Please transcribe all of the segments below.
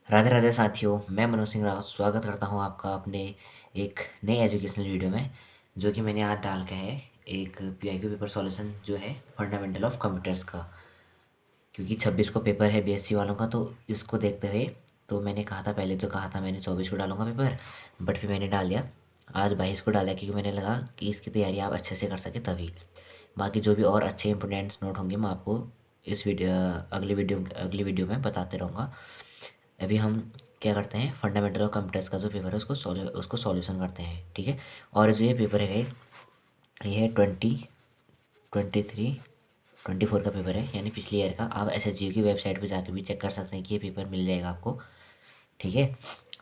राधे राधे साथियों, मैं मनोज सिंह रावत स्वागत करता हूं आपका अपने एक नए एजुकेशनल वीडियो में, जो कि मैंने आज डाल के है एक पीआईक्यू पेपर सॉल्यूशन जो है फंडामेंटल ऑफ कंप्यूटर्स का। क्योंकि 26 को पेपर है बीएससी वालों का, तो इसको देखते हुए तो मैंने कहा था, पहले तो कहा था मैंने 24 को डालूंगा पेपर, बट फिर मैंने डाल दिया आज 22 को डाला, क्योंकि मैंने लगा कि इसकी तैयारी आप अच्छे से कर सके तभी। बाकी जो भी और अच्छे इंपोर्टेंट नोट होंगे मैं आपको इस वीडियो अगली वीडियो में बताते रहूँगा। अभी हम क्या करते हैं, फंडामेंटल ऑफ कंप्यूटर्स का जो पेपर है उसको सॉल्यूशन करते हैं, ठीक है। और जो ये पेपर है गाइस, ये है 2023-24 का पेपर है, यानी पिछले ईयर का। आप एसएसजीयू की वेबसाइट पे जाकर भी चेक कर सकते हैं कि ये पेपर मिल जाएगा आपको, ठीक है।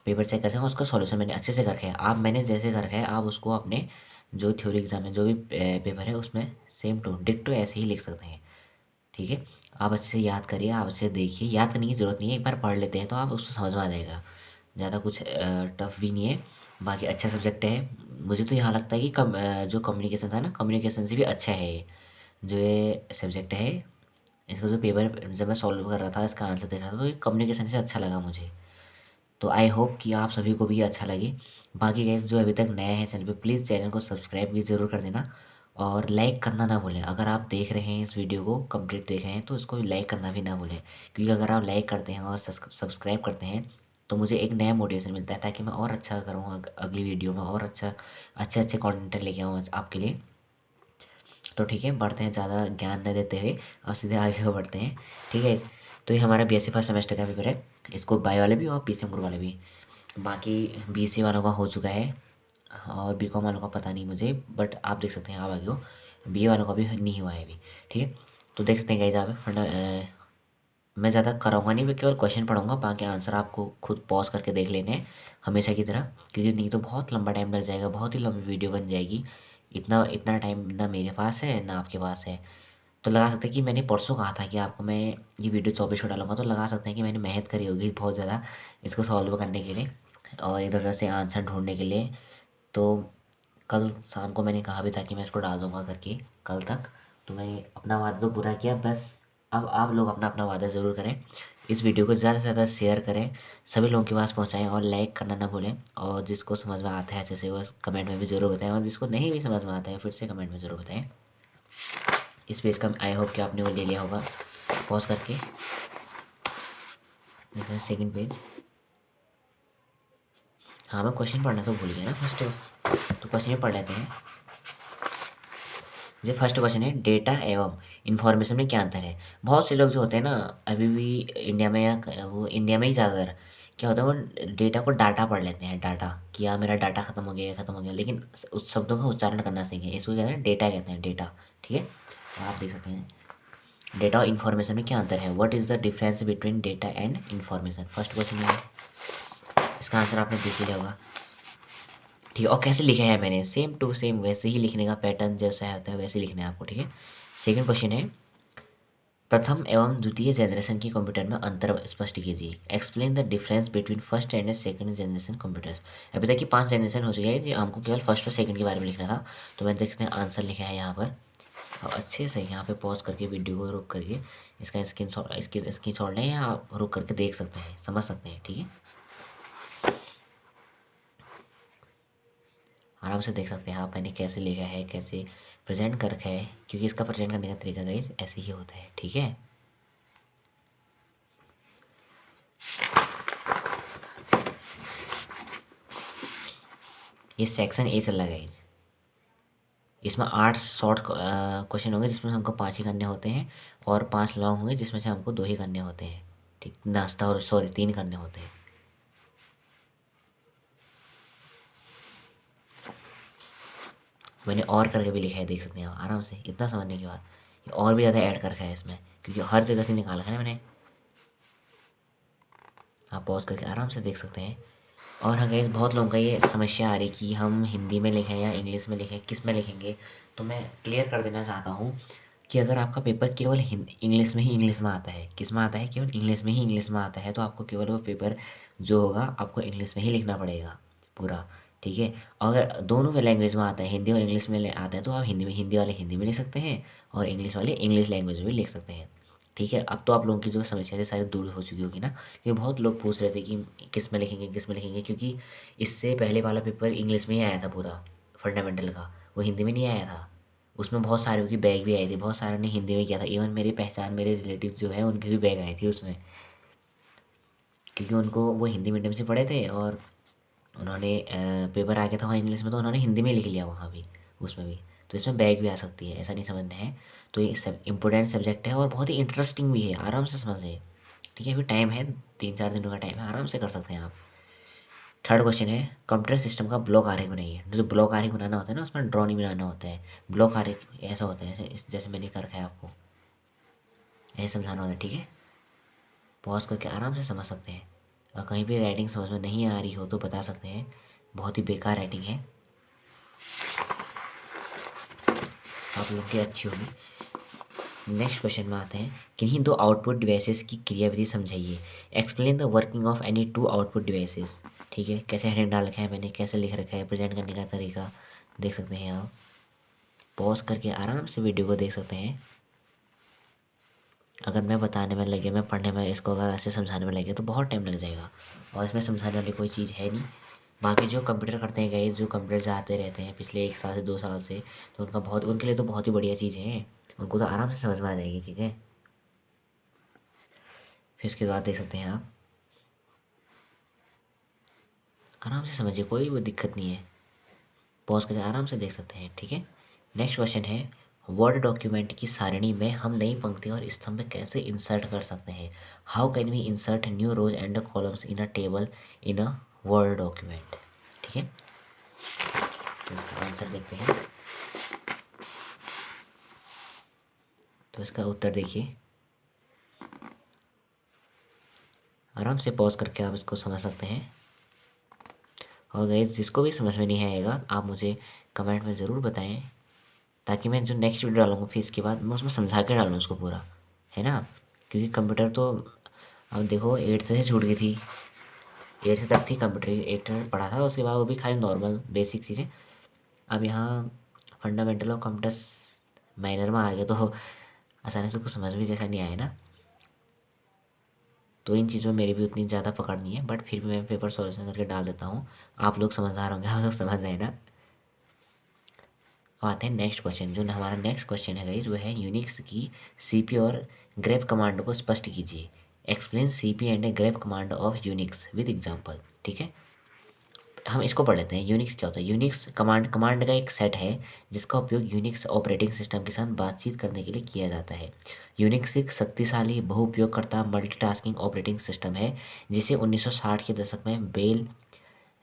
पेपर चेक करते हैं, उसका सॉल्यूशन मैंने अच्छे से कर रखा है। आप मैंने जैसे कर रखा है, आप उसको अपने जो थ्योरी एग्जाम में जो भी पेपर है उसमें सेम टू डिक्टो ऐसे ही लिख सकते हैं, ठीक है। आप अच्छे से याद करिए, आप अच्छे से देखिए, याद करने की ज़रूरत नहीं है, एक बार पढ़ लेते हैं तो आप उसको समझ में आ जाएगा। ज़्यादा कुछ टफ भी नहीं है। बाकी अच्छा सब्जेक्ट है। मुझे तो यहाँ लगता है कि जो कम्युनिकेशन था ना, कम्युनिकेशन से भी अच्छा है ये जो ये सब्जेक्ट है। इसका जो पेपर जब मैं सॉल्व कर रहा था, इसका आंसर देख रहा था, तो ये कम्युनिकेशन से अच्छा लगा मुझे। तो आई होप कि आप सभी को भी अच्छा लगे। बाकी गाइस जो अभी तक नया है चैनल पे, प्लीज़ चैनल को सब्सक्राइब भी ज़रूर कर देना और लाइक करना ना भूलें। अगर आप देख रहे हैं इस वीडियो को कंप्लीट देख रहे हैं तो इसको लाइक करना भी ना भूलें, क्योंकि अगर आप लाइक करते हैं और सब्सक्राइब करते हैं तो मुझे एक नया मोटिवेशन मिलता है, ताकि मैं और अच्छा करूँ अगली वीडियो में, और अच्छे अच्छे कंटेंट लेके आऊँ आपके लिए। तो ठीक है, बढ़ते हैं, ज़्यादा ज्ञान न देते हुए और सीधे आगे को बढ़ते हैं, ठीक है। तो ये हमारा बीएससी फर्स्ट सेमेस्टर का पेपर है। इसको बायो वाले भी और पीसीएम ग्रुप वाले भी। बाकी बीएससी वालों का हो चुका है और बीकॉम वालों का पता नहीं मुझे, बट आप देख सकते हैं आप आगे हो। बीए वालों का भी नहीं हुआ है अभी, ठीक है। तो देख सकते हैं गाइस आप मैं ज़्यादा कराऊंगा नहीं, मैं केवल क्वेश्चन पढ़ूंगा, बाकी आंसर आपको खुद पॉज करके देख लेने हैं हमेशा की तरह, क्योंकि नहीं तो बहुत लंबा टाइम लग जाएगा, बहुत ही लंबी वीडियो बन जाएगी। इतना इतना टाइम ना मेरे पास है ना आपके पास है। तो लगा सकते हैं कि मैंने परसों कहा था कि आपको मैं ये वीडियो 24 को डालूंगा, तो लगा सकते हैं कि मैंने मेहनत करी होगी बहुत ज़्यादा इसको सॉल्व करने के लिए और इधर उधर से आंसर ढूंढने के लिए। तो कल शाम को मैंने कहा भी था कि मैं इसको डाल दूंगा करके कल तक। तो मैं अपना वादा तो पूरा किया, बस अब आप लोग अपना अपना वादा ज़रूर करें। इस वीडियो को ज़्यादा से ज़्यादा शेयर करें, सभी लोगों के पास पहुंचाएं और लाइक करना ना भूलें। और जिसको समझ में आता है अच्छे से वो कमेंट में भी ज़रूर बताएं, और जिसको नहीं भी समझ में आता है फिर से कमेंट में ज़रूर बताएं। इस पेज का आई होप कि आपने वो ले लिया होगा पॉज करके। देखिए सेकंड पेज। हाँ, मैं क्वेश्चन पढ़ना तो भूल गया ना फर्स्ट, तो क्वेश्चन पढ़ लेते हैं। जो फर्स्ट क्वेश्चन है, डेटा एवं इन्फॉर्मेशन में क्या अंतर है। बहुत से लोग जो होते हैं ना, अभी भी इंडिया में, या वो इंडिया में ही ज़्यादातर क्या होता है, वो डेटा को डाटा पढ़ लेते हैं, डाटा कि यार मेरा डाटा ख़त्म हो गया, ख़त्म हो गया, लेकिन उस शब्दों का उच्चारण करना सीखें। इसको कहते हैं डेटा, कहते हैं डेटा, ठीक है। तो आप देख सकते हैं डेटा और इन्फॉर्मेशन में क्या अंतर है। What is the difference between data and information, first question है। इसका आंसर आपने देख लिया होगा, ठीक है। और कैसे लिखा है मैंने, सेम टू सेम वैसे ही लिखने का पैटर्न जैसा होता है वैसे लिखना है आपको, ठीक है। सेकंड क्वेश्चन है, प्रथम एवं द्वितीय जनरेशन के कंप्यूटर में अंतर स्पष्ट कीजिए। Explain the difference between first and second generation computers. अभी तक की 5 जनरेशन हो चुके हैं जी, हमको केवल फर्स्ट और सेकंड के बारे में लिखना था। तो मैं देखते हैं आंसर लिखा है यहाँ पर। अब अच्छे से यहाँ पे पॉज करके वीडियो को रुक करके इसका स्क्रीन शॉट लें, या आप रुक करके देख सकते हैं, समझ सकते हैं, ठीक है। आराम से देख सकते हैं आप मैंने कैसे लिखा है, कैसे प्रेजेंट कर रखा है, क्योंकि इसका प्रेजेंट करने का तरीका गाइस ऐसे ही होता है, ठीक है। ये सेक्शन ए चल रहा है गाइस। इसमें 8 शॉर्ट क्वेश्चन होंगे, जिसमें हमको 5 ही करने होते हैं, और 5 लॉन्ग होंगे जिसमें से हमको 2 ही करने होते हैं, ठीक। नाश्ता और सॉरी 3 करने होते हैं। मैंने और करके भी लिखा है, देख सकते हैं आप आराम से। इतना समझने के बाद ये और भी ज़्यादा ऐड कर रखा है इसमें, क्योंकि हर जगह से निकाला है ना मैंने। आप पॉज करके आराम से देख सकते हैं। और हाँ गाइस, बहुत लोगों का ये समस्या आ रही कि हम हिंदी में लिखें या इंग्लिश में लिखें, किस में लिखेंगे। तो मैं क्लियर कर देना चाहता हूँ कि अगर आपका पेपर केवल इंग्लिश में ही इंग्लिश में आता है, किस में आता है, केवल इंग्लिश में ही इंग्लिश में आता है, तो आपको केवल वो पेपर जो होगा आपको इंग्लिश में ही लिखना पड़ेगा पूरा, ठीक है। अगर दोनों में लैंग्वेज में आता है, हिंदी और इंग्लिश में आता है, तो आप हिंदी वाले हिंदी में लिख सकते हैं और इंग्लिश वाले इंग्लिश लैंग्वेज में भी लिख सकते हैं, ठीक है, अब तो आप लोगों की जो समस्या थी सारी दूर हो चुकी होगी ना, क्योंकि बहुत लोग पूछ रहे थे कि किस में लिखेंगे किस में लिखेंगे, क्योंकि इससे पहले वाला पेपर इंग्लिश में ही आया था पूरा फंडामेंटल का, वो हिंदी में नहीं आया था। उसमें बहुत सारे की बैग भी आई थी, बहुत सारों ने हिंदी में किया था, इवन मेरी पहचान मेरे रिलेटिव जो है उनकी भी बैग आई थी उसमें, क्योंकि उनको वो हिंदी मीडियम से पढ़े थे और उन्होंने पेपर आ गया था वहाँ इंग्लिश में, तो उन्होंने हिंदी में लिख लिया वहाँ भी, उसमें भी। तो इसमें बैग भी आ सकती है, ऐसा नहीं समझना है। तो ये सब इम्पोर्टेंट सब्जेक्ट है और बहुत ही इंटरेस्टिंग भी है, आराम से समझिए। ठीक है, अभी टाइम है, 3-4 दिनों का टाइम है, आराम से कर सकते हैं आप। थर्ड क्वेश्चन है, कंप्यूटर सिस्टम का ब्लॉक आरेख बनाइए। जो ब्लॉक आरेख बनाना होता है ना, उसमें ड्रॉ नहीं बनाना होता है। ब्लॉक आरेख ऐसा होता है, जैसे मैंने कर रखा है आपको, ऐसे समझाना होता है। ठीक है, पॉज करके आराम से समझ सकते हैं। और कहीं भी राइटिंग समझ में नहीं आ रही हो तो बता सकते हैं, बहुत ही बेकार राइटिंग है, आप लोग की अच्छी होगी। नेक्स्ट क्वेश्चन में आते हैं, किन्हीं दो आउटपुट डिवाइसेस की क्रियाविधि समझाइए। Explain the working of any two output devices. ठीक है, कैसे हेडिंग डाल रखा है मैंने, कैसे लिख रखा है, प्रेजेंट करने का तरीका देख सकते हैं आप। पॉज करके आराम से वीडियो को देख सकते हैं। अगर मैं बताने में लगे, मैं पढ़ने में, इसको अगर ऐसे समझाने में लगे तो बहुत टाइम लग जाएगा, और इसमें समझाने वाली कोई चीज़ है नहीं। बाकी जो कंप्यूटर करते हैं गाइस, जो कंप्यूटर जाते रहते हैं पिछले 1 साल से 2 साल से, तो उनके लिए तो बहुत ही बढ़िया चीज़ है, उनको तो आराम से समझ में आ जाएगी चीज़ें। फिर उसके बाद देख सकते हैं आप, आराम से समझिए, कोई वो दिक्कत नहीं है, पॉज करके आराम से देख सकते हैं। ठीक है, नेक्स्ट क्वेश्चन है, वर्ड डॉक्यूमेंट की सारणी में हम नई पंक्ति और स्तंभ कैसे इंसर्ट कर सकते हैं। How can we insert new rows and columns in a table in a Word document. ठीक है, तो इसका आंसर देखते हैं। तो इसका उत्तर देखिए, आराम से पॉज करके आप इसको समझ सकते हैं। और गाइस, जिसको भी समझ में नहीं आएगा आप मुझे कमेंट में ज़रूर बताएं, ताकि मैं जो नेक्स्ट वीडियो डालूंगा फिर इसके बाद मैं उसमें समझा के डालूँ उसको पूरा, है ना। क्योंकि कंप्यूटर तो अब देखो 8th से छूट गई थी, 8th तक थी कंप्यूटर, 8th में पढ़ा था, उसके बाद वो भी खाली नॉर्मल बेसिक चीज़ें। अब यहाँ फंडामेंटल ऑफ कंप्यूटर्स माइनर में आ गया, तो आसानी से कुछ समझ भी जैसा नहीं आया ना। तो इन चीज़ों में मेरी भी उतनी ज़्यादा पकड़ नहीं है, बट फिर भी मैं पेपर सॉल्यूशन करके डाल देता हूँ। आप लोग समझदार होंगे, आप लोग समझ जाए ना। अब आते हैं नेक्स्ट क्वेश्चन। जो हमारा नेक्स्ट क्वेश्चन है गाइस, वो है यूनिक्स की सीपी और ग्रेप कमांड को स्पष्ट कीजिए। Explain CP and grep command of Unix with example. ठीक है, हम इसको पढ़ लेते हैं। यूनिक्स क्या होता है। यूनिक्स कमांड का एक सेट है जिसका उपयोग यूनिक्स ऑपरेटिंग सिस्टम के साथ बातचीत करने के लिए किया जाता है। यूनिक्स एक शक्तिशाली बहुउपयोगकर्ता मल्टीटास्किंग ऑपरेटिंग सिस्टम है जिसे 1960 के दशक में बेल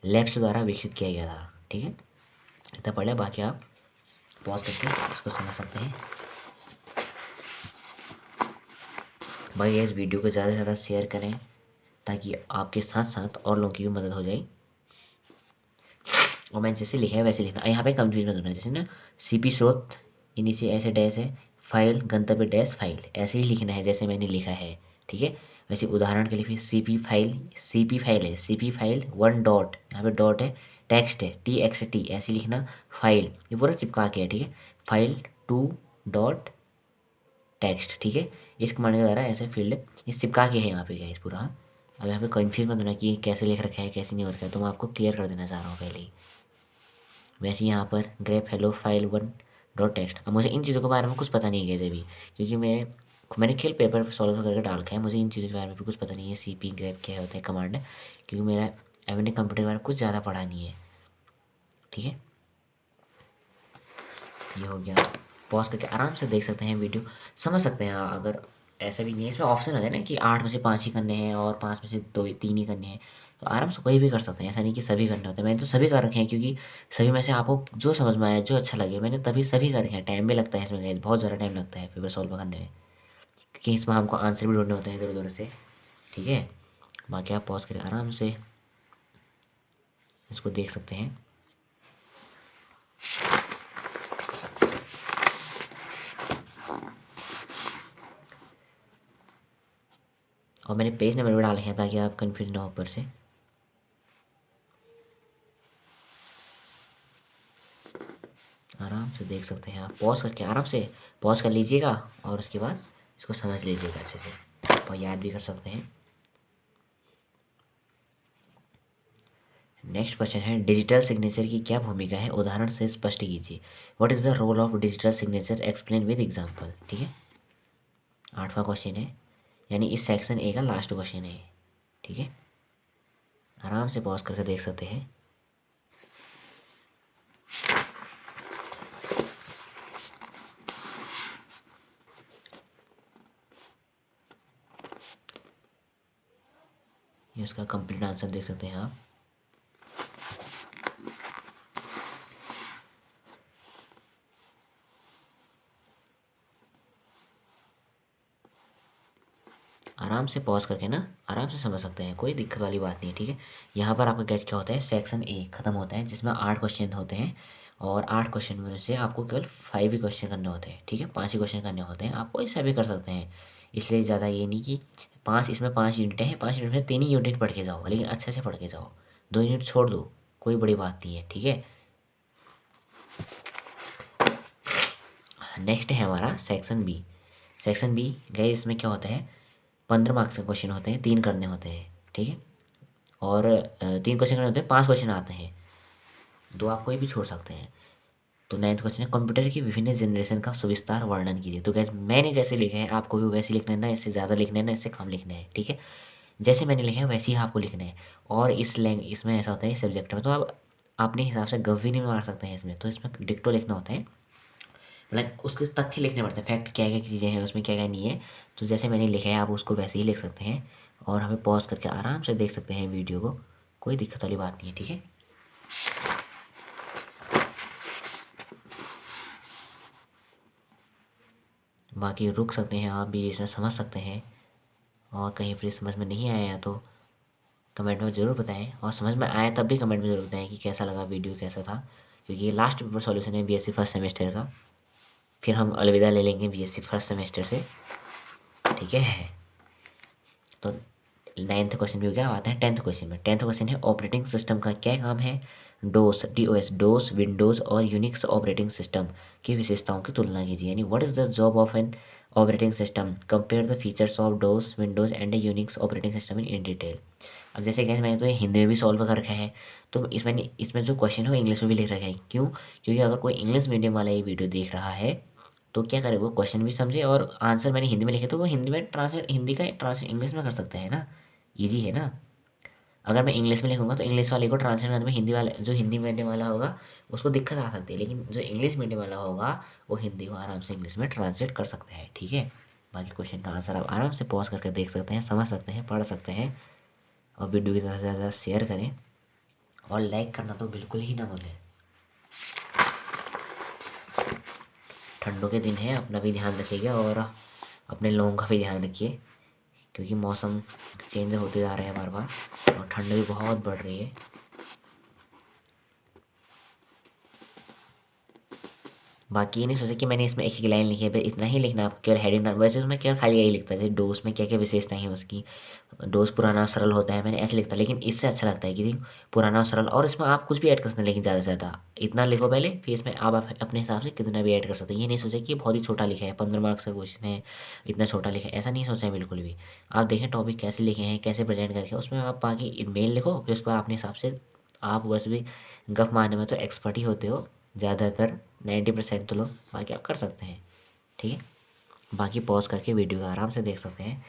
लैब्स द्वारा विकसित किया गया था। ठीक है, इतना पढ़ लें, बाकी आप पॉज करके इसको समझ सकते हैं। भाई इस वीडियो को ज़्यादा से ज़्यादा शेयर करें ताकि आपके साथ साथ और लोगों की भी मदद हो जाए। और मैंने जैसे लिखा है वैसे लिखना, यहाँ पे कंफ्यूज मत होना। जैसे ना सीपी स्रोत, नीचे ऐसे डैश है, फाइल गंतव्य डैश फाइल, ऐसे ही लिखना है जैसे मैंने लिखा है। ठीक है, वैसे उदाहरण के लिए फिर सीपी फाइल है, सीपी फाइल 1 डॉट, यहाँ पे डॉट है, टेक्स्ट है TXT, ऐसे लिखना। फाइल ये पूरा चिपका के है। ठीक है, फाइल 2 डॉट टेक्स्ट। ठीक है, इस कमांड के द्वारा ऐसे फील्ड ये चिपका के है यहाँ पे गाइस पूरा। अब यहाँ पे कन्फ्यूज मत होना कि ये कैसे लिख रखा है कैसे नहीं हो रखा है, तो मैं आपको क्लियर कर देना चाह रहा हूँ पहले ही। वैसे यहाँ पर grep hello file 1 dot text. अब मुझे इन चीज़ों के बारे में कुछ पता नहीं है कैसे भी, क्योंकि मैंने खेल पेपर सॉल्व करके डाल रखा है, मुझे इन चीज़ों के बारे में भी कुछ पता नहीं है। CP ग्रेप क्या होता है कमांड, क्योंकि मैंने कंप्यूटर के बारे में कुछ ज़्यादा पढ़ा नहीं है। ठीक है, ये हो गया। पॉज करके आराम से देख सकते हैं वीडियो, समझ सकते हैं। अगर ऐसा भी नहीं है, इसमें ऑप्शन होता है ना कि 8 में से 5 ही करने हैं और 5 में से 2-3 ही करने हैं, तो आराम से कोई भी कर सकते हैं। ऐसा नहीं कि सभी करने होते हैं। मैंने तो सभी कर रखे हैं, क्योंकि सभी में से आपको जो समझ में आया जो अच्छा लगे मैंने तभी सभी कर रखे हैं। टाइम भी लगता है इसमें guys, बहुत ज़्यादा टाइम लगता है पेपर सॉल्व करने में, क्योंकि इसमें हमको आंसर भी ढूंढने होते हैं इधर उधर से। ठीक है, बाकी आप पॉज करके आराम से इसको देख सकते हैं। और मैंने पेज नंबर भी डाले हैं ताकि आप कन्फ्यूज ना हो ऊपर से। आराम से देख सकते हैं आप, पॉज करके आराम से पॉज कर लीजिएगा और उसके बाद इसको समझ लीजिएगा अच्छे से और याद भी कर सकते हैं। नेक्स्ट क्वेश्चन है डिजिटल सिग्नेचर की क्या भूमिका है, उदाहरण से स्पष्ट कीजिए। What is the role of digital signature, explain with example. ठीक है, 8वां क्वेश्चन है, यानी इस सेक्शन ए का लास्ट क्वेश्चन है। ठीक है, आराम से पॉज करके देख सकते हैं। ये इसका कंप्लीट आंसर देख सकते हैं आप। आराम से पॉज करके ना आराम से समझ सकते हैं, कोई दिक्कत वाली बात नहीं है। ठीक है, यहाँ पर आपका कैच क्या होता है, सेक्शन ए खत्म होता है जिसमें 8 क्वेश्चन होते हैं और 8 क्वेश्चन में से आपको केवल 5 ही क्वेश्चन करने होते हैं। ठीक है, 5 ही क्वेश्चन करने होते हैं, आप कोई सा भी कर सकते हैं। इसलिए ज़्यादा ये नहीं कि 5 इसमें 5 यूनिटें हैं, 5 यूनिट में 3 ही यूनिट पढ़ के जाओ, लेकिन अच्छे से पढ़ के जाओ। 2 यूनिट छोड़ दो, कोई बड़ी बात नहीं है। ठीक है, नेक्स्ट है हमारा सेक्शन बी। सेक्शन बी गए, इसमें क्या होता है, 15 मार्क्स के क्वेश्चन होते हैं, 3 करने होते हैं। ठीक है, और 3 क्वेश्चन करने होते हैं, 5 क्वेश्चन आते हैं, 2 आप कोई भी छोड़ सकते हैं। तो 9th क्वेश्चन है कंप्यूटर की विभिन्न जनरेशन का सविस्तार वर्णन कीजिए। तो गैस मैंने जैसे लिखे हैं आपको भी वैसे लिखना है, ना इससे ज़्यादा लिखना है ना इससे कम लिखना है। ठीक है, जैसे मैंने लिखे हैं वैसे ही आपको लिखना है। और इसमें ऐसा होता है, इस सब्जेक्ट में तो आप अपने हिसाब से गव भी नहीं मार सकते हैं इसमें, तो इसमें डिक्टो लिखना होता है, मतलब उसके तथ्य लिखने पड़ते हैं, फैक्ट क्या क्या चीज़ें हैं उसमें, क्या क्या नहीं है। तो जैसे मैंने लिखा है आप उसको वैसे ही लिख सकते हैं और हमें पॉज करके आराम से देख सकते हैं वीडियो को, कोई दिक्कत वाली बात नहीं है। ठीक है, बाकी रुक सकते हैं आप भी, इसे समझ सकते हैं। और कहीं पर समझ में नहीं आया तो कमेंट में ज़रूर बताएं, और समझ में आया तब भी कमेंट में ज़रूर बताएं कि कैसा लगा वीडियो, कैसा था। क्योंकि ये लास्ट पेपर सॉल्यूशन है बीएससी फर्स्ट सेमेस्टर का, फिर हम अलविदा ले लेंगे बीएससी फर्स्ट सेमेस्टर से। ठीक है, तो 9th क्वेश्चन भी हो गया, आते हैं 10th क्वेश्चन में। 10th क्वेश्चन है ऑपरेटिंग सिस्टम का क्या काम है, डोस विंडोज़ और यूनिक्स ऑपरेटिंग सिस्टम की विशेषताओं की तुलना कीजिए। यानी what is the job of an operating system, compare the features of dose Windows and Unix operating system in detail. अब जैसे कैसे मैंने तो ये हिंदी में भी सॉल्व कर रखा है, तो इसमें जो क्वेश्चन है वो इंग्लिश में भी लिख रखा है। क्यों? क्योंकि अगर कोई इंग्लिश मीडियम वाला ये वीडियो देख रहा है तो क्या करे, वो क्वेश्चन भी समझे और आंसर मैंने हिंदी में लिखे तो वो हिंदी में ट्रांसलेट, हिंदी का ट्रांसलेट इंग्लिश में कर सकते हैं ना, ईजी है ना। अगर मैं इंग्लिश में लिखूंगा तो इंग्लिश वाले को ट्रांसलेट करने में हिंदी वाले, जो हिंदी मीडियम वाला होगा उसको दिक्कत आ सकती है, लेकिन जो इंग्लिश मीडियम वाला होगा वो हिंदी को आराम से इंग्लिश में ट्रांसलेट कर सकता है। ठीक है, बाकी क्वेश्चन का आंसर आप आराम से पॉज करके देख सकते हैं, समझ सकते हैं, पढ़ सकते हैं। और वीडियो की ज़्यादा से ज़्यादा शेयर करें और लाइक करना तो बिल्कुल ही ना भूलें। ठंडों के दिन है, अपना भी ध्यान रखिएगा और अपने लोगों का भी ध्यान रखिए, क्योंकि मौसम चेंज होते जा रहे हैं बार बार और ठंड भी बहुत बढ़ रही है। बाकी ये नहीं सोचा कि मैंने इसमें एक ही लाइन लिखी है, इतना ही लिखना आपको, केवल हेडिंग, वैसे उसमें क्या खाली यही लिखता है डोज में क्या क्या विशेषताएं हैं उसकी। डोज पुराना सरल होता है, मैंने ऐसे लिखता, लेकिन इससे अच्छा लगता है कि पुराना सरल, और इसमें आप कुछ भी ऐड कर सकते हैं, लेकिन ज़्यादा से ज़्यादा इतना लिखो पहले, फिर इसमें आप अपने हिसाब से कितना भी ऐड कर सकते हैं। ये नहीं सोचा कि बहुत ही छोटा लिखा है, 15 मार्क्स का क्वेश्चन है, इतना छोटा लिखा है, ऐसा नहीं सोचा है बिल्कुल भी। आप देखें टॉपिक कैसे लिखे हैं, कैसे प्रेजेंट करके, उसमें आप बाकी मेल लिखो, फिर उसको अपने हिसाब से, आप वैसे भी गफ मारने में तो एक्सपर्ट ही होते हो ज़्यादातर, 90% तो लोग, बाकी आप कर सकते हैं। ठीक है, बाकी पॉज करके वीडियो को आराम से देख सकते हैं।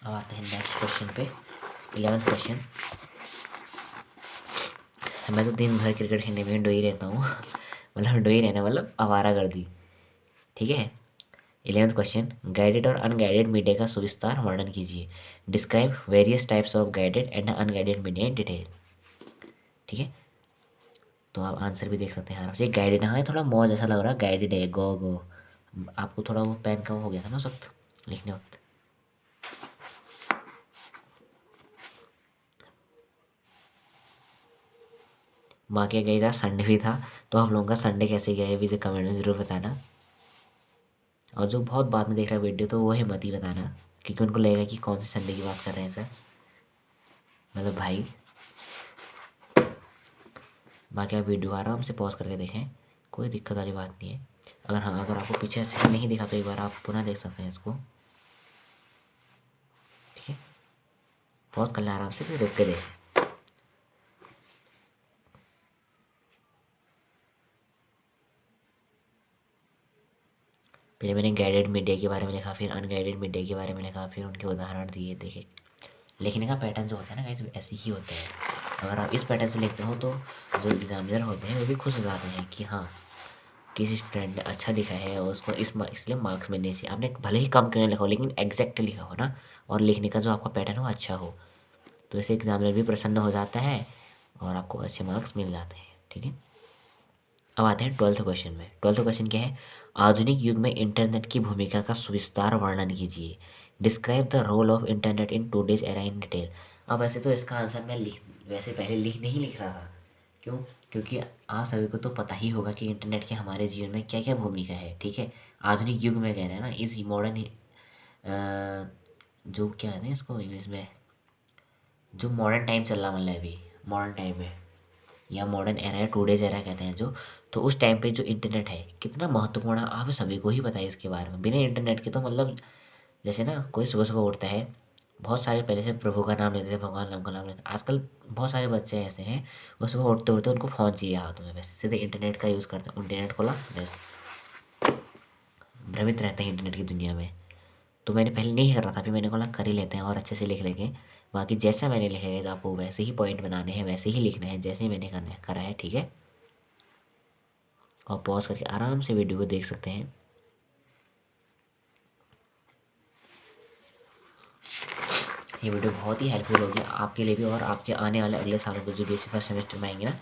अब आते हैं नेक्स्ट क्वेश्चन पे, 11th क्वेश्चन। मैं तो दिन भर क्रिकेट खेलने में डो ही रहता हूँ मतलब डो ही रहना मतलब आवारागर्दी। ठीक है, 11th क्वेश्चन, गाइडेड और अनगाइडेड मीडिया का सविस्तार वर्णन कीजिए। Describe various types of guided and unguided media in detail. ठीक है, तो आप आंसर भी देख सकते हैं आराम से। गाइडेड, हाँ थोड़ा मौज ऐसा लग रहा है, गाइडेड है, गो गो, आपको थोड़ा वो पेन का हो गया था ना उस वक्त लिखने वक्त। बाकी गई था, संडे भी था, तो आप लोगों का संडे कैसे गया है भी कमेंट में ज़रूर बताना। और जो बहुत बाद में देख रहा है वीडियो तो वो है मत ही बताना, क्योंकि उनको लगेगा कि कौन से संडे की बात कर रहे हैं सर, मतलब भाई। बाकी आप वीडियो आराम से पॉज करके देखें, कोई दिक्कत वाली बात नहीं है। अगर आपको पीछे अच्छे से नहीं दिखा तो एक बार आप पुनः देख सकते हैं इसको, ठीक है। पॉज कर लें आराम से, फिर रुक के देखें। पहले मैंने गाइडेड मीडिया के बारे में लिखा, फिर अनगाइडेड मीडिया के बारे में लिखा, फिर उनके उदाहरण दिए। देखिए लिखने का पैटर्न जो होता है ना गाइस, ऐसे ही होता है। अगर आप इस पैटर्न से लिखते हो तो जो एग्जामिनर होते हैं वो भी खुश हो जाते हैं कि हाँ किसी स्टूडेंट ने अच्छा लिखा है और उसको इसलिए मार्क्स मिलने चाहिए। आपने भले ही कम क्यों ना लिखा हो लेकिन एग्जैक्ट लिखा हो ना, और लिखने का जो आपका पैटर्न हो अच्छा हो, तो इससे एग्जामिनर भी प्रसन्न हो जाता है और आपको अच्छे मार्क्स मिल जाते हैं, ठीक है। अब आते हैं 12th क्वेश्चन में। 12th क्वेश्चन क्या है, आधुनिक युग में इंटरनेट की भूमिका का सुविस्तार वर्णन कीजिए। Describe the role of internet in today's era in detail. अब वैसे तो इसका आंसर मैं वैसे पहले नहीं लिख रहा था। क्यों? क्योंकि आप सभी को तो पता ही होगा कि इंटरनेट की हमारे जीवन में क्या क्या भूमिका है, ठीक है। आधुनिक युग में कह रहे हैं ना, इस मॉडर्न जो क्या है ना इसको इंग्लिश में, जो मॉडर्न टाइम चल रहा मतलब अभी मॉडर्न टाइम में, या मॉडर्न एरा है, टूडेज एरा कहते हैं जो, तो उस टाइम पे जो इंटरनेट है कितना महत्वपूर्ण है आप सभी को ही पता है इसके बारे में। बिना इंटरनेट के तो मतलब जैसे ना कोई सुबह सुबह उठता है, बहुत सारे पहले से प्रभु का नाम लेते थे, भगवान राम का नाम लेते थे, आजकल बहुत सारे बच्चे ऐसे हैं वो सुबह उठते उठते उनको फ़ोन चाहिए हाथों में, बस सीधे इंटरनेट का यूज़ करते हैं, इंटरनेट खोला बस भ्रमित रहते हैं इंटरनेट की दुनिया में। तो मैंने पहले नहीं कर रहा था, फिर मैंने बोला कर ही लेते हैं और अच्छे से लिख लेंगे। बाकी जैसा मैंने लिखा है तो आपको वैसे ही पॉइंट बनाने हैं, वैसे ही लिखना है जैसे ही मैंने करा है, ठीक है। और पॉज करके आराम से वीडियो को देख सकते हैं। ये वीडियो बहुत ही हेल्पफुल होगी आपके लिए भी और आपके आने वाले अगले सालों को जो BSc फर्स्ट सेमेस्टर में आएंगे ना,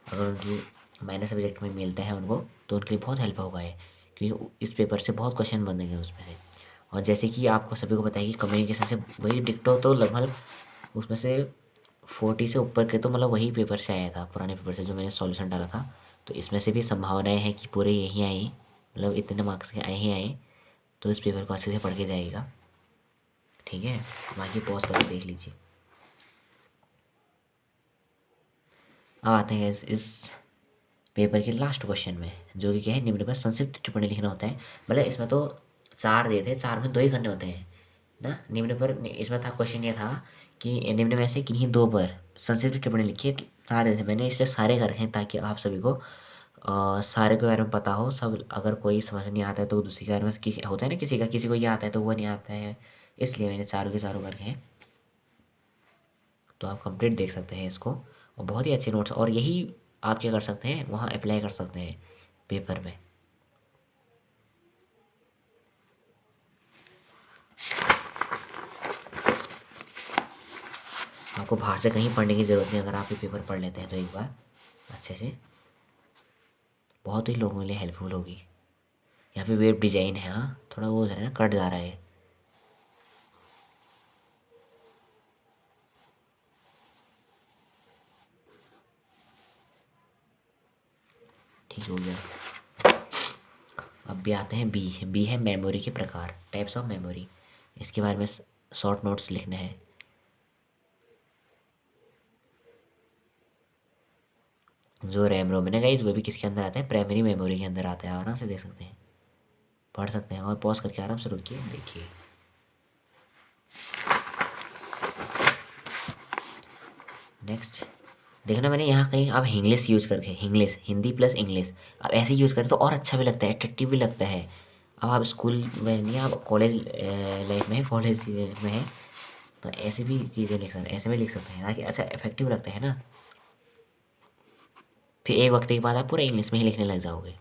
अगर उनकी माइनर सब्जेक्ट में मिलते हैं उनको, तो उनके लिए बहुत हेल्प होगा है, क्योंकि इस पेपर से बहुत क्वेश्चन बनेंगे उसमें से। और जैसे कि आपको सभी को पता है कि कम्युनिकेशन से वही डिक्टो, तो लगभग उसमें से 40 से ऊपर के तो मतलब वही पेपर से आया था, पुराने पेपर से जो मैंने सॉल्यूशन डाला था। तो इसमें से भी संभावनाएं हैं कि पूरे यही आए, मतलब इतने मार्क्स के आए ही आए। तो इस पेपर को अच्छे से पढ़ के जाएगा, ठीक है। बाकी पॉज करके देख लीजिए। अब आते हैं इस पेपर के लास्ट क्वेश्चन में, जो कि क्या है, निम्न पर संक्षिप्त टिप्पणी लिखना होता है। मतलब इसमें तो 4 दिए थे, 4 में 2 ही करने होते हैं ना। निम्न पर इसमें था क्वेश्चन ये था कि निम्न में से किन्हीं 2 पर संक्षिप्त टिप्पणी लिखिए। 4 दिए थे, मैंने इसलिए सारे कर रखे हैं ताकि आप सभी को सारे के बारे में पता हो सब। अगर कोई समझ नहीं आता है तो दूसरे के बारे में किसी होता है ना, किसी को ये आता है तो वो नहीं आता है, इसलिए मैंने चारों के चारों करके हैं। तो आप कंप्लीट देख सकते हैं इसको, और बहुत ही अच्छे नोट्स, और यही आप क्या कर सकते हैं वहाँ अप्लाई कर सकते हैं पेपर में। आपको बाहर से कहीं पढ़ने की ज़रूरत नहीं, अगर आप ये पेपर पढ़ लेते हैं तो एक बार अच्छे से, बहुत ही लोगों के लिए हेल्पफुल होगी। यहाँ पे वेब डिज़ाइन है, हाँ थोड़ा वो है ना, कट जा रहा है, ठीक हो गया। अब भी आते हैं बी है मेमोरी के प्रकार, टाइप्स ऑफ मेमोरी। इसके बारे में शॉर्ट नोट्स लिखने हैं। जो रैम रोम है ना गाइस, वो भी किसके अंदर आता है, प्राइमरी मेमोरी के अंदर आता है। आराम से देख सकते हैं, पढ़ सकते हैं, और पॉज करके आराम से रुकिए देखिए। नेक्स्ट देखना, मैंने यहाँ कहीं आप इंग्लिश यूज़ करके, इंग्लिश हिंदी प्लस इंग्लिश आप ऐसे यूज़ करें तो और अच्छा भी लगता है, अट्रैक्टिव भी लगता है। अब आप स्कूल में नहीं, आप कॉलेज लाइफ में है, कॉलेज में है, तो ऐसे भी चीज़ें लिख सकते हैं, ऐसे भी लिख सकते हैं ताकि अच्छा इफेक्टिव लगता है ना। फिर एक वक्त के बाद आप पूरा इंग्लिश में ही लिखने लग जाओगे।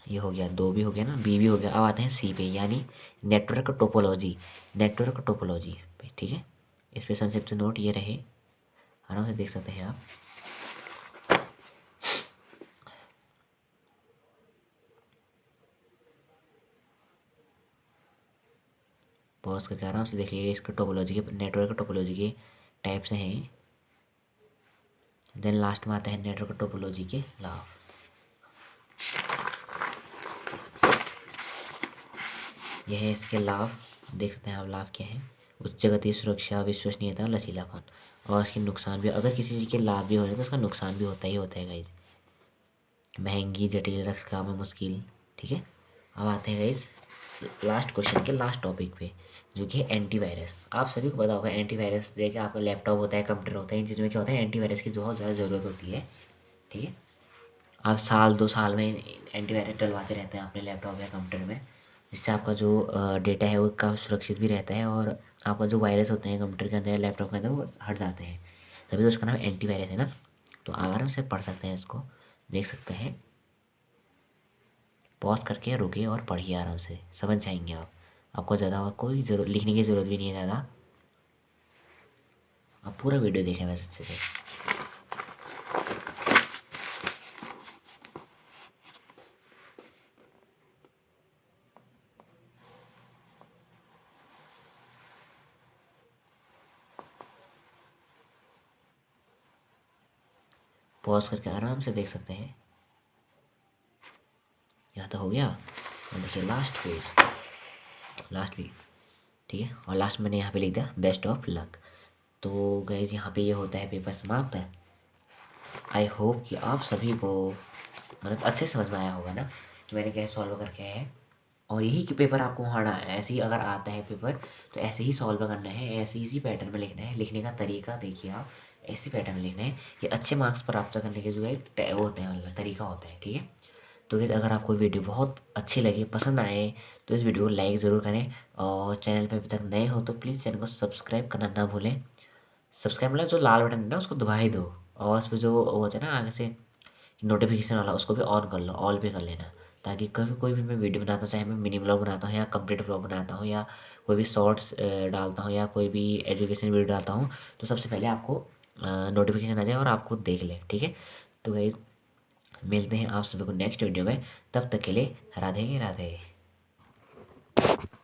ये हो गया, 2 भी हो गया ना, बी भी हो गया। अब आते हैं सी पे, यानी नेटवर्क टोपोलॉजी। नेटवर्क टोपोलॉजी पे, ठीक है। इस पे संक्षिप्त नोट ये रहे, आराम से देख सकते हैं आप। पॉज करके आराम से देख लीजिए। इसके टोपोलॉजी के, नेटवर्क टोपोलॉजी के टाइप्स हैं। देन लास्ट में आता है नेटवर्क टोपोलॉजी के लाभ। यह है इसके लाभ, देख सकते हैं आप लाभ क्या है। उच्च गति, सुरक्षा, विश्वसनीयता, लचीलापन। और इसके नुकसान भी, अगर किसी चीज़ के लाभ भी हो रहे हैं तो उसका नुकसान भी होता ही होता है गाइज। महंगी, जटिल, रखरखाव में मुश्किल। ठीक है, अब आते हैं गाइज लास्ट क्वेश्चन के लास्ट टॉपिक पे, जो कि है एंटीवायरस। आप सभी को पता होगा एंटीवायरस, जैसे आपका लैपटॉप होता है, कंप्यूटर होता है, इन चीज़ों में क्या होता है, एंटीवायरस की बहुत ज़्यादा ज़रूरत होती है। ठीक है, आप साल 2 साल में एंटीवायरस डलवाते रहते हैं अपने लैपटॉप या कंप्यूटर में, जिससे आपका जो डेटा है वो काफ़ी सुरक्षित भी रहता है, और आपका जो वायरस होते हैं कंप्यूटर के अंदर या लैपटॉप के अंदर वो हट जाते हैं। तभी तो उसका नाम एंटीवायरस है ना। तो आराम से पढ़ सकते हैं, इसको देख सकते हैं, पॉज करके रुकिए और पढ़िए, आराम से समझ जाएंगे आप। आपको ज़्यादा और कोई जरूर लिखने की ज़रूरत भी नहीं है ज़्यादा, आप पूरा वीडियो देखें बस अच्छे से। पॉज करके आराम से देख सकते हैं। यहाँ तो हो गया, और देखिए लास्ट पेज, लास्ट पेज। ठीक है, और लास्ट मैंने यहाँ पे लिख दिया बेस्ट ऑफ लक। तो गाइज यहाँ पे ये होता है पेपर समाप्त है। आई होप कि आप सभी को मतलब अच्छे से समझ में आया होगा ना कि मैंने कैसे सॉल्व करके है। और यही कि पेपर आपको आना है, ऐसे ही अगर आता है पेपर तो ऐसे ही सॉल्व करना है, ऐसे ही इसी पैटर्न में लिखना है। लिखने का तरीका देखिए आप, ऐसे पैटर्न में लिखना है। ये अच्छे मार्क्स प्राप्त करने के जो है वो होते हैं, मतलब तरीका होता है। ठीक है, तो गाइस अगर आपको वीडियो बहुत अच्छी लगे, पसंद आए, तो इस वीडियो को लाइक ज़रूर करें, और चैनल पर अभी तक नए हो तो प्लीज़ चैनल को सब्सक्राइब करना ना भूलें। सब्सक्राइब मतलब जो लाल बटन है ना उसको दबा ही दो, और उस पर जो वो होता है ना आगे से नोटिफिकेशन वाला, उसको भी ऑन कर लो, ऑल पे कर लेना, ताकि कभी कोई भी मैं वीडियो बनाता हूँ, चाहे मैं मिनी ब्लॉग बनाता हूँ या कंप्लीट ब्लॉग बनाता हूँ या कोई भी शॉर्ट्स डालता हूँ या कोई भी एजुकेशन वीडियो डालता हूँ, तो सबसे पहले आपको नोटिफिकेशन आ जाए और आपको देख ले। ठीक है, तो गाइस मिलते हैं आप सभी को नेक्स्ट वीडियो में, तब तक के लिए राधे राधे।